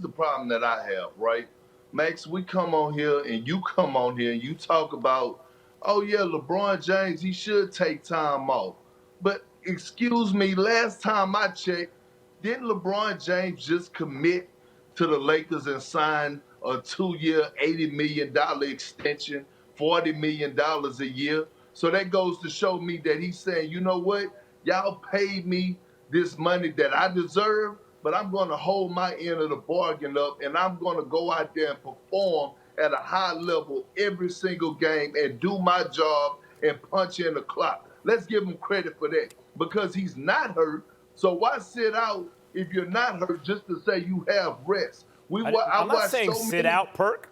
the problem that I have, right? Max, we come on here and you come on here and you talk about, oh yeah, LeBron James, he should take time off. But excuse me, last time I checked, didn't LeBron James just commit to the Lakers and sign a 2-year, $80 million extension, $40 million a year? So that goes to show me that he's saying, you know what? Y'all paid me this money that I deserve, but I'm going to hold my end of the bargain up and I'm going to go out there and perform at a high level every single game and do my job and punch in the clock. Let's give him credit for that because he's not hurt. So why sit out if you're not hurt just to say you have rest? I'm not saying sit out, Perk.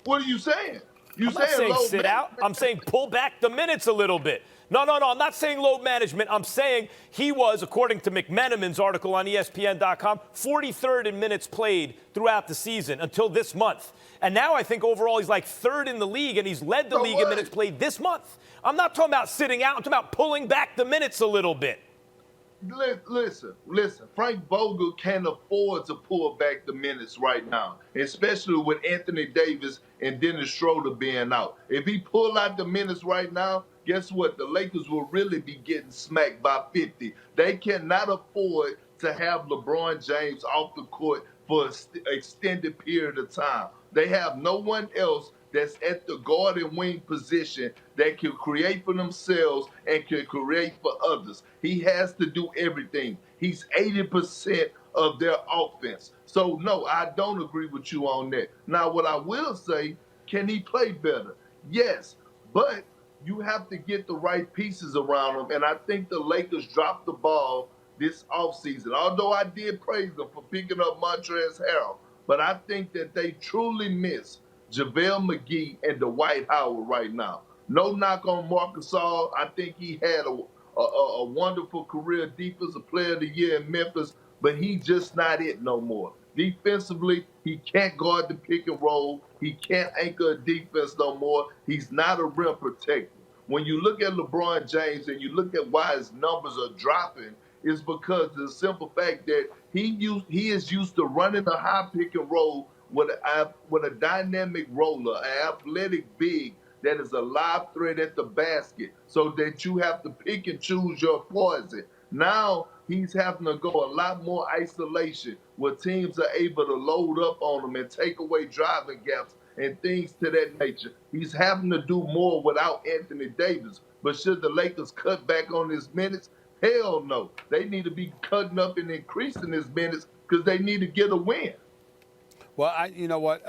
What are you saying? I'm not saying sit out. I'm saying pull back the minutes a little bit. No. I'm not saying load management. I'm saying he was, according to McMenamin's article on ESPN.com, 43rd in minutes played throughout the season until this month. And now I think overall he's like third in the league, and he's led the league in minutes played this month. I'm not talking about sitting out. I'm talking about pulling back the minutes a little bit. Listen. Frank Vogel can't afford to pull back the minutes right now, especially with Anthony Davis and Dennis Schroeder being out. If he pull out the minutes right now, guess what? The Lakers will really be getting smacked by 50. They cannot afford to have LeBron James off the court for an extended period of time. They have no one else that's at the guard and wing position that can create for themselves and can create for others. He has to do everything. He's 80% of their offense. So, no, I don't agree with you on that. Now, what I will say, can he play better? Yes, but you have to get the right pieces around him, and I think the Lakers dropped the ball this offseason, although I did praise them for picking up Montrezl Harrell. But I think that they truly miss JaVale McGee and Dwight Howard right now. No knock on Marcus Gasol. I think he had a wonderful career defensive player of the year in Memphis, but he's just not it no more. Defensively, he can't guard the pick and roll. He can't anchor a defense no more. He's not a rim protector. When you look at LeBron James and you look at why his numbers are dropping, it's because of the simple fact that he is used to running a high pick and roll with a dynamic roller, an athletic big that is a live threat at the basket so that you have to pick and choose your poison. Now he's having to go a lot more isolation where teams are able to load up on him and take away driving gaps and things to that nature. He's having to do more without Anthony Davis. But should the Lakers cut back on his minutes? Hell no. They need to be cutting up and increasing his minutes because they need to get a win. Well, you know what?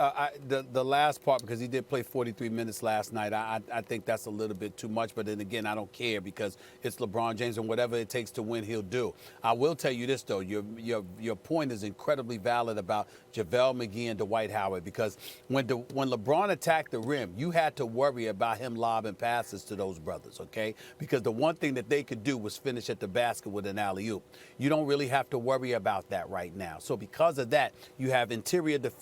The last part, because he did play 43 minutes last night, I think that's a little bit too much. But then again, I don't care because it's LeBron James, and whatever it takes to win, he'll do. I will tell you this, though. Your point is incredibly valid about JaVale McGee and Dwight Howard, because when LeBron attacked the rim, you had to worry about him lobbing passes to those brothers, okay? Because the one thing that they could do was finish at the basket with an alley-oop. You don't really have to worry about that right now. So because of that, you have interior defenders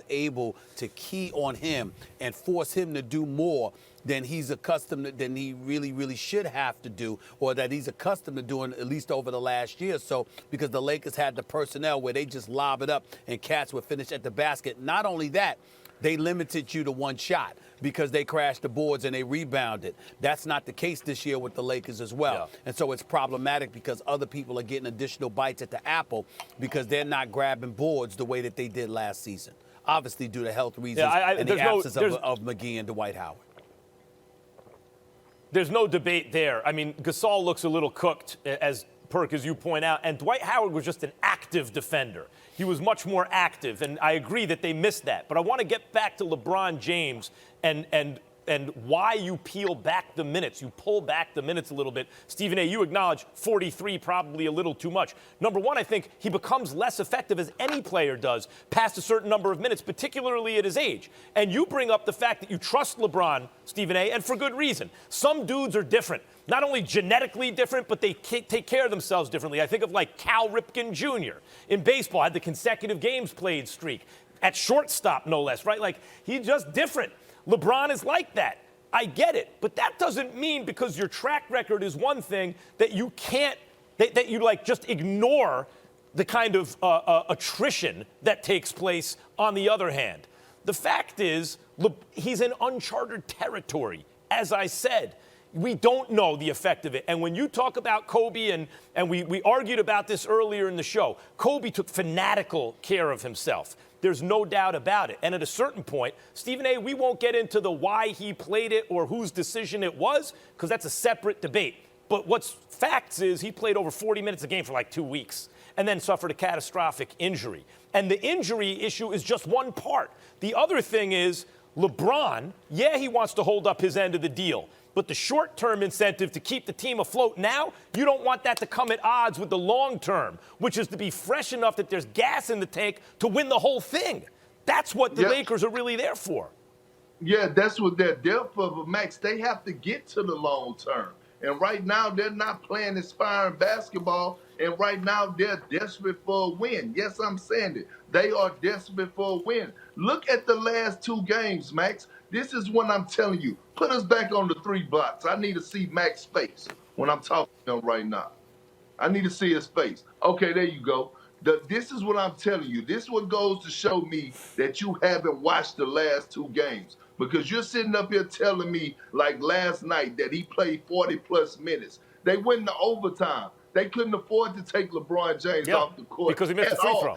able to key on him and force him to do more than he's accustomed to, than he really should have to do, or that he's accustomed to doing at least over the last year or so, because the Lakers had the personnel where they just lob it up and cats would finish at the basket. Not only that, they limited you to one shot because they crashed the boards and they rebounded. That's not the case this year with the Lakers as well. Yeah. And so it's problematic because other people are getting additional bites at the apple because they're not grabbing boards the way that they did last season, obviously due to health reasons and the absence of McGee and Dwight Howard. There's no debate there. I mean, Gasol looks a little cooked, as Perk, as you point out, and Dwight Howard was just an active defender. He was much more active, and I agree that they missed that. But I want to get back to LeBron James and why you peel back the minutes. You pull back the minutes a little bit. Stephen A., you acknowledge 43 probably a little too much. Number one, I think he becomes less effective, as any player does, past a certain number of minutes, particularly at his age. And you bring up the fact that you trust LeBron, Stephen A., and for good reason. Some dudes are different. Not only genetically different, but they take care of themselves differently. I think of like Cal Ripken Jr. in baseball, had the consecutive games played streak. At shortstop, no less, right? Like, he's just different. LeBron is like that. I get it. But that doesn't mean because your track record is one thing that you can't, that you like just ignore the kind of attrition that takes place on the other hand. The fact is, he's in uncharted territory, as I said. We don't know the effect of it. And when you talk about Kobe, and we argued about this earlier in the show, Kobe took fanatical care of himself. There's no doubt about it. And at a certain point, Stephen A., we won't get into the why he played it or whose decision it was, because that's a separate debate. But what's facts is he played over 40 minutes a game for like 2 weeks and then suffered a catastrophic injury. And the injury issue is just one part. The other thing is LeBron, yeah, he wants to hold up his end of the deal. But the short-term incentive to keep the team afloat now, you don't want that to come at odds with the long-term, which is to be fresh enough that there's gas in the tank to win the whole thing. That's what the Lakers are really there for. Yeah, that's what they're there for. But, Max, they have to get to the long term. And right now, they're not playing inspiring basketball. And right now, they're desperate for a win. Yes, I'm saying it. They are desperate for a win. Look at the last 2 games, Max. This is what I'm telling you. Put us back on the 3 blocks. I need to see Max's face when I'm talking to him right now. I need to see his face. Okay, there you go. This is what I'm telling you. This one goes to show me that you haven't watched the last 2 games, because you're sitting up here telling me like last night that he played 40-plus minutes. They went into overtime. They couldn't afford to take LeBron James off the court because he missed the free throw.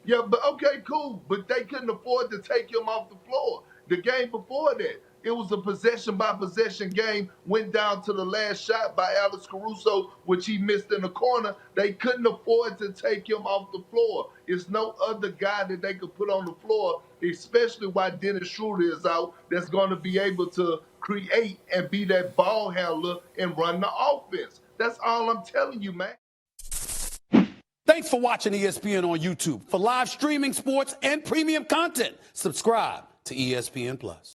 Yeah, but okay, cool. But they couldn't afford to take him off the floor. The game before that, it was a possession-by-possession game, went down to the last shot by Alex Caruso, which he missed in the corner. They couldn't afford to take him off the floor. It's no other guy that they could put on the floor, especially while Dennis Schroeder is out, that's going to be able to create and be that ball handler and run the offense. That's all I'm telling you, man. Thanks for watching ESPN on YouTube. For live streaming, sports, and premium content, subscribe to ESPN+.